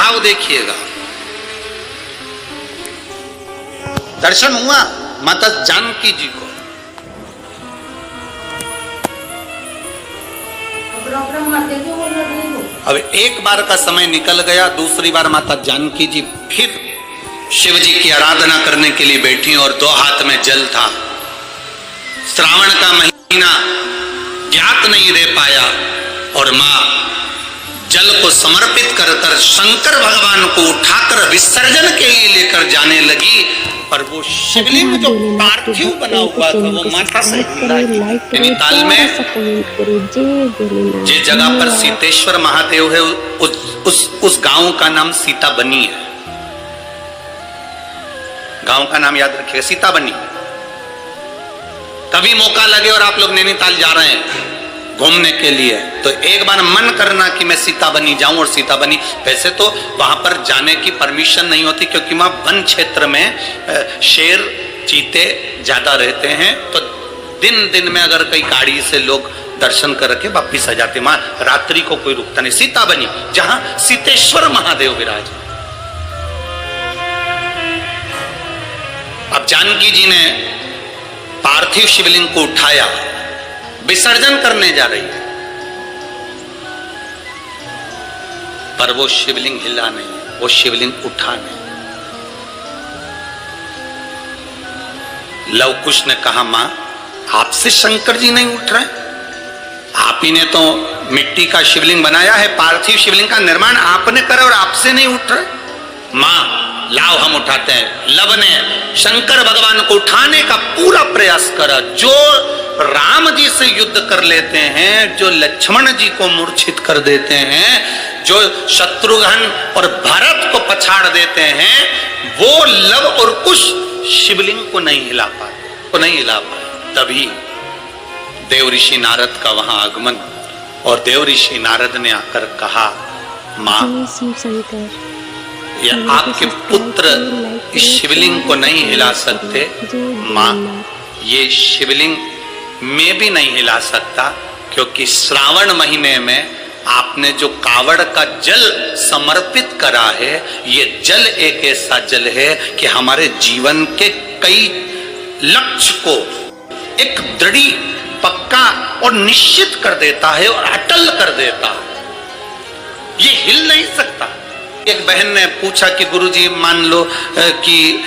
भाव देखिएगा। दर्शन हुआ माता जानकी जी को। अब एक बार का समय निकल गया, दूसरी बार माता जानकी जी फिर शिव जी की आराधना करने के लिए बैठी और दो हाथ में जल था। श्रावण का महीना ज्ञात नहीं रह पाया और मां जल को समर्पित कर शंकर भगवान को उठाकर विसर्जन के लिए लेकर जाने लगी। पर वो शिवलिंग जो पार्थिव बना हुआ था वो माता से नैनीताल में जिस जगह पर सीतेश्वर महादेव है उस गांव का नाम सीता बनी है। गांव का नाम याद रखिएगा, सीता बनी। कभी मौका लगे और आप लोग नैनीताल जा रहे हैं घूमने के लिए तो एक बार मन करना कि मैं सीता बनी जाऊं और सीता बनी। वैसे तो वहां पर जाने की परमिशन नहीं होती क्योंकि वहां वन क्षेत्र में शेर चीते ज्यादा रहते हैं, तो दिन दिन में अगर कई गाड़ी से लोग दर्शन करके वापिस आ जाते, वहां रात्रि को कोई रुकता नहीं। सीता बनी जहां सीतेश्वर महादेव विराज। अब जानकी जी ने पार्थिव शिवलिंग को उठाया, विसर्जन करने जा रही है, पर वो शिवलिंग हिला नहीं, वो शिवलिंग उठा नहीं। लव कुश ने कहा मां आपसे शंकर जी नहीं उठ रहे, आप ही ने तो मिट्टी का शिवलिंग बनाया है, पार्थिव शिवलिंग का निर्माण आपने करा और आपसे नहीं उठ रहे। मां लाओ हम उठाते हैं। लव ने शंकर भगवान को उठाने का पूरा प्रयास करा। जो राम जी से युद्ध कर लेते हैं, जो लक्ष्मण जी को मूर्छित कर देते हैं, जो शत्रुघ्न और भरत को पछाड़ देते हैं, वो लव और कुश शिवलिंग को नहीं हिला पाए। तभी देव ऋषि नारद का वहां आगमन और देव ऋषि नारद ने आकर कहा मां या आपके पुत्र इस शिवलिंग को नहीं हिला सकते। मां ये शिवलिंग मैं भी नहीं हिला सकता क्योंकि श्रावण महीने में आपने जो कावड़ का जल समर्पित करा है, ये जल एक ऐसा जल है कि हमारे जीवन के कई लक्ष्य को एक दृढ़ पक्का और निश्चित कर देता है और अटल कर देता है, ये हिल नहीं सकता। एक बहन ने पूछा कि गुरुजी मान लो कि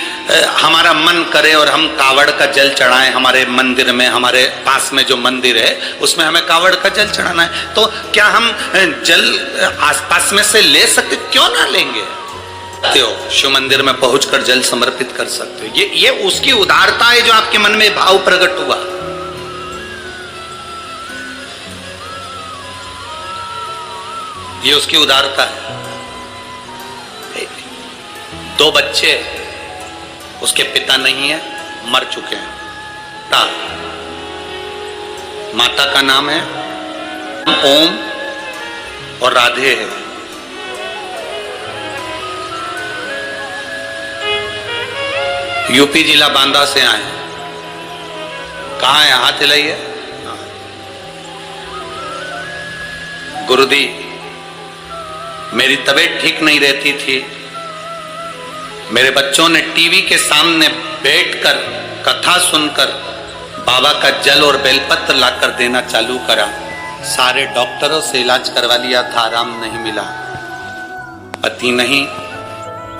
हमारा मन करे और हम कावड़ का जल चढ़ाएं हमारे मंदिर में, हमारे पास में जो मंदिर है उसमें हमें कावड़ का जल चढ़ाना है, तो क्या हम जल आसपास में से ले सकते? क्यों ना लेंगे, शिव मंदिर में पहुंचकर जल समर्पित कर सकते हो। ये उसकी उदारता है जो आपके मन में भाव प्रकट हुआ। ये उसकी उदारता है। दो बच्चे, उसके पिता नहीं है, मर चुके हैं। माता का नाम है ओम और राधे है। यूपी जिला बांदा से आए। कहाँ है? हाथ हिलाइए। गुरुदी मेरी तबीयत ठीक नहीं रहती थी, मेरे बच्चों ने टीवी के सामने बैठकर कथा सुनकर बाबा का जल और बेलपत्र लाकर देना चालू करा। सारे डॉक्टरों से इलाज करवा लिया था, आराम नहीं मिला। पति नहीं,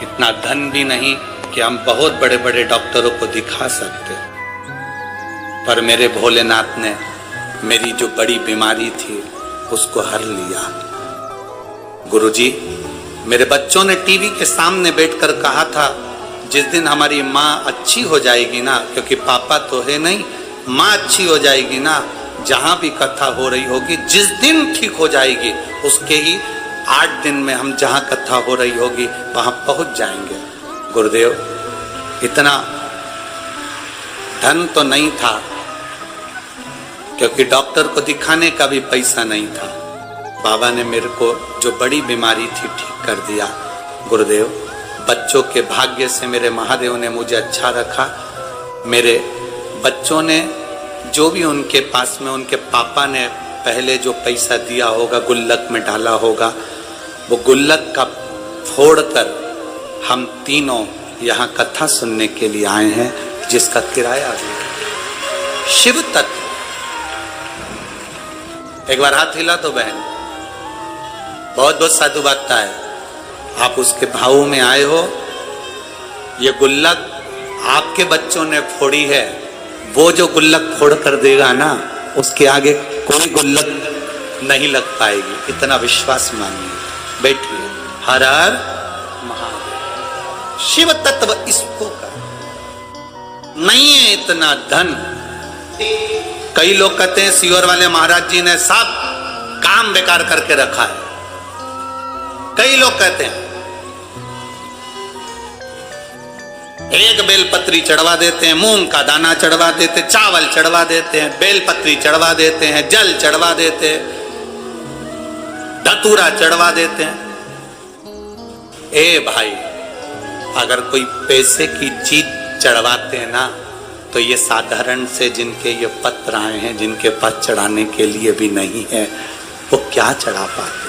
इतना धन भी नहीं कि हम बहुत बड़े बड़े डॉक्टरों को दिखा सकते, पर मेरे भोलेनाथ ने मेरी जो बड़ी बीमारी थी उसको हर लिया। गुरुजी मेरे बच्चों ने टीवी के सामने बैठकर कहा था जिस दिन हमारी माँ अच्छी हो जाएगी ना, क्योंकि पापा तो है नहीं, माँ अच्छी हो जाएगी ना, जहां भी कथा हो रही होगी जिस दिन ठीक हो जाएगी उसके ही 8 दिन में हम जहां कथा हो रही होगी वहां पहुंच जाएंगे। गुरुदेव इतना धन तो नहीं था क्योंकि डॉक्टर को दिखाने का भी पैसा नहीं था। बाबा ने मेरे को जो बड़ी बीमारी थी ठीक कर दिया। गुरुदेव बच्चों के भाग्य से मेरे महादेव ने मुझे अच्छा रखा। मेरे बच्चों ने जो भी उनके पास में उनके पापा ने पहले जो पैसा दिया होगा गुल्लक में डाला होगा, वो गुल्लक का छोड़कर हम तीनों यहाँ कथा सुनने के लिए आए हैं, जिसका किराया भी शिव तत्व। एक बार हाथ हिला तो बहन, बहुत बहुत साधु बात है। आप उसके भाव में आए हो। ये गुल्लक आपके बच्चों ने फोड़ी है, वो जो गुल्लक फोड़ कर देगा ना, उसके आगे कोई गुल्लक नहीं लग पाएगी, इतना विश्वास मानिए। बैठिए। हर हर महादेव। शिव तत्व इसको कर, नहीं है इतना धन। कई लोग कहते हैं सीहोर वाले महाराज जी ने सब काम बेकार करके रखा है। कई लोग कहते हैं एक बेलपत्री चढ़वा देते हैं, मूंग का दाना चढ़वा देते, चावल चढ़वा देते हैं, बेलपत्री चढ़वा देते हैं, जल चढ़वा देते हैं, धतूरा चढ़वा देते हैं। ए भाई, अगर कोई पैसे की चीज चढ़वाते हैं ना, तो ये साधारण से जिनके ये पत्र आए हैं, जिनके पास चढ़ाने के लिए भी नहीं है, वो क्या चढ़ा पाते।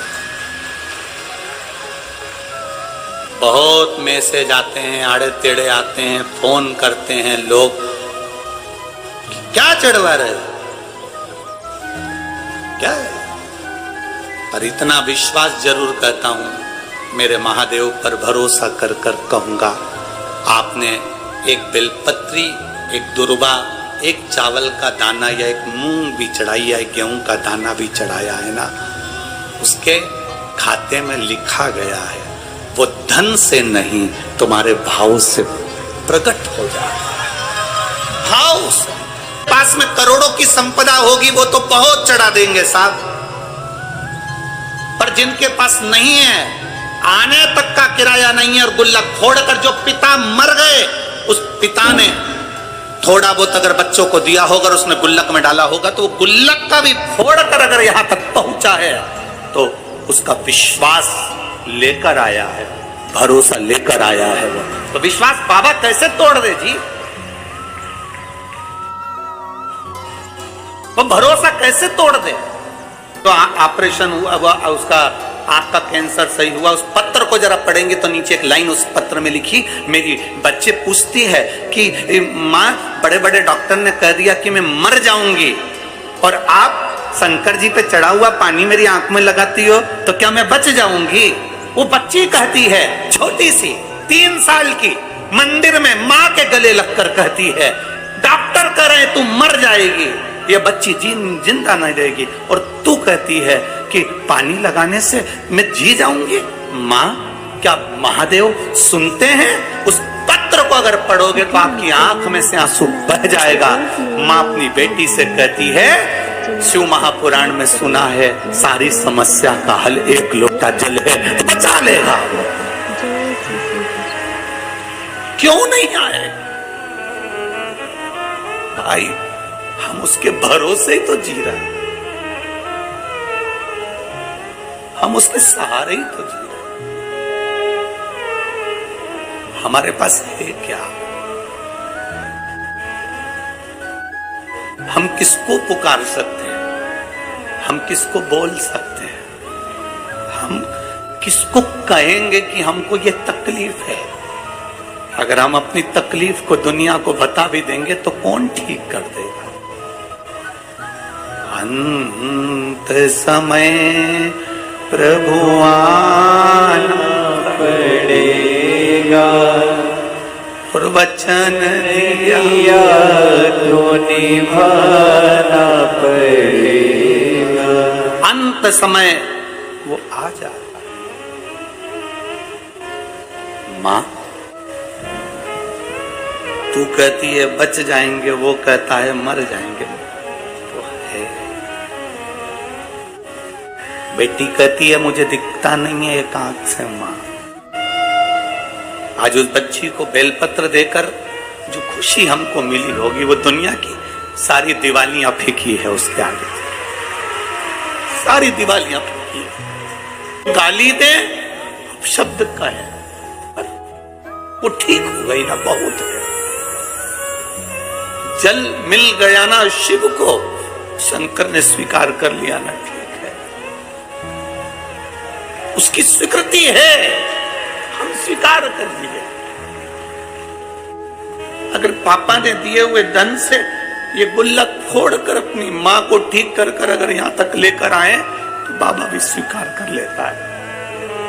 बहुत मैसेज आते हैं, आड़े टेढ़े आते हैं, फोन करते हैं लोग, क्या चढ़वा रहे क्या है? पर इतना विश्वास जरूर कहता हूं, मेरे महादेव पर भरोसा कर कर कहूंगा, आपने एक बेलपत्री, एक दुर्बा, एक चावल का दाना या एक मूंग भी चढ़ाई या एक गेहूं का दाना भी चढ़ाया है ना, उसके खाते में लिखा गया है, वो धन से नहीं तुम्हारे भाव से प्रकट हो जाता है। भाव से। पास में करोड़ों की संपदा होगी, वो तो बहुत चढ़ा देंगे साहब, पर जिनके पास नहीं है, आने तक का किराया नहीं है, और गुल्लक फोड़कर जो पिता मर गए, उस पिता ने थोड़ा बहुत अगर बच्चों को दिया होगा, उसने गुल्लक में डाला होगा, तो वो गुल्लक का भी फोड़कर अगर यहां तक पहुंचा है, तो उसका विश्वास लेकर आया है, भरोसा लेकर आया है वो। तो विश्वास बाबा कैसे तोड़ दे जी? वो भरोसा कैसे तोड़ दे? तो ऑपरेशन हुआ, उसका आंख का कैंसर सही हुआ, उस पत्र को जरा पढ़ेंगे तो नीचे एक लाइन उस पत्र में लिखी, मेरी बच्चे पूछती है कि माँ, बड़े बड़े डॉक्टर ने कह दिया कि मैं मर जाऊंगी, और आप शंकर जी पे चढ़ा हुआ पानी मेरी आंख में लगाती हो, तो क्या मैं बच जाऊंगी? वो बच्ची कहती है, छोटी सी 3 साल की, मंदिर में माँ के गले लगकर कहती है, डॉक्टर कह रहे तू मर जाएगी, ये बच्ची जिंदा नहीं रहेगी, और तू कहती है कि पानी लगाने से मैं जी जाऊंगी। माँ, क्या महादेव सुनते हैं? उस पत्र को अगर पढ़ोगे तो आपकी आंख में से आंसू बह जाएगा। माँ अपनी बेटी से कहती है, शिव महापुराण में सुना है, सारी समस्या का हल एक लोटा जल है, तो बचा लेगा। क्यों नहीं आए भाई? हम उसके भरोसे ही तो जी रहे हैं, हम उसके सहारे ही तो जी रहे हैं। हमारे पास है क्या? हम किसको पुकार सकते हैं? हम किसको बोल सकते हैं? हम किसको कहेंगे कि हमको ये तकलीफ है? अगर हम अपनी तकलीफ को दुनिया को बता भी देंगे तो कौन ठीक कर देगा? अंत समय प्रभु आना पड़ेगा, और वचन दिया तो निभाना पड़ेगा। अंत समय वो आ जाता है। माँ, तू कहती है बच जाएंगे, वो कहता है मर जाएंगे, तो है। बेटी कहती है मुझे दिखता नहीं है एक आंख से। माँ, आज उस बच्ची को बेलपत्र देकर जो खुशी हमको मिली होगी, वो दुनिया की सारी दिवालियां फेंकी है उसके आगे, सारी दिवालियां फेंकी है। गाली दे शब्द का है, पर वो ठीक हो गई ना, बहुत है। जल मिल गया ना शिव को, शंकर ने स्वीकार कर लिया ना, ठीक है, उसकी स्वीकृति है। स्वीकार कर लिए। अगर पापा ने दिए हुए धन से ये गुल्लक फोड़कर अपनी मां को ठीक कर कर अगर यहां तक लेकर आए तो बाबा भी स्वीकार कर लेता है।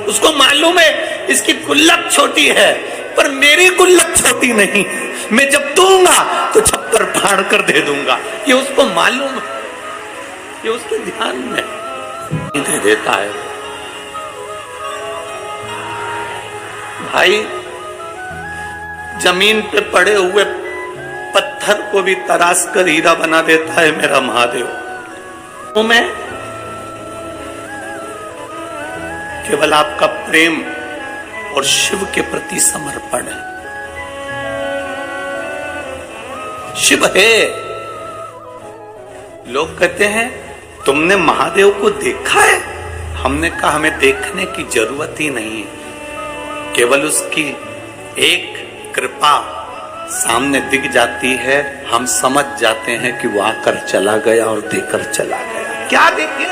उसको मालूम है इसकी गुल्लक छोटी है, पर मेरी गुल्लक छोटी नहीं, मैं जब दूंगा तो छप्पर फाड़ कर दे दूंगा। ये उसको मालूम है, ये उसके ध्यान में दे देता है। भाई जमीन पे पड़े हुए पत्थर को भी तराश कर हीरा बना देता है मेरा महादेव। तो मैं केवल आपका प्रेम और शिव के प्रति समर्पण है। शिव है। लोग कहते हैं तुमने महादेव को देखा है? हमने कहा हमें देखने की जरूरत ही नहीं है, केवल उसकी एक कृपा सामने दिख जाती है, हम समझ जाते हैं कि वो आकर चला गया और देकर चला गया। क्या देखे?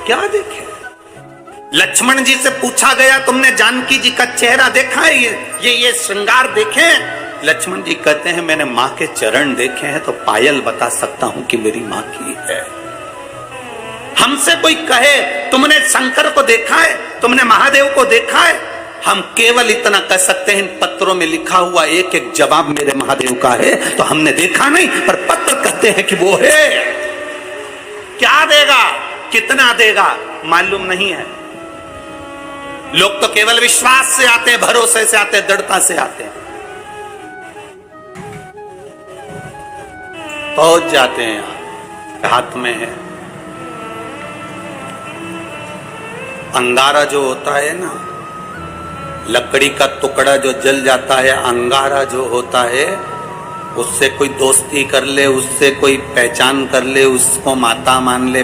क्या देखे? लक्ष्मण जी से पूछा गया तुमने जानकी जी का चेहरा देखा है? ये श्रृंगार देखे? लक्ष्मण जी कहते हैं मैंने मां के चरण देखे हैं तो पायल बता सकता हूं कि मेरी मां की है। हमसे कोई कहे तुमने शंकर को देखा है, तुमने महादेव को देखा है, हम केवल इतना कह सकते हैं इन पत्रों में लिखा हुआ एक एक जवाब मेरे महादेव का है। तो हमने देखा नहीं, पर पत्र कहते हैं कि वो है। क्या देगा, कितना देगा मालूम नहीं है। लोग तो केवल विश्वास से आते हैं, भरोसे से आते हैं, दृढ़ता से आते हैं, पहुंच जाते हैं। यहाँ हाथ में है अंगारा जो होता है ना, लकड़ी का टुकड़ा जो जल जाता है, अंगारा जो होता है, उससे कोई दोस्ती कर ले, उससे कोई पहचान कर ले, उसको माता मान ले,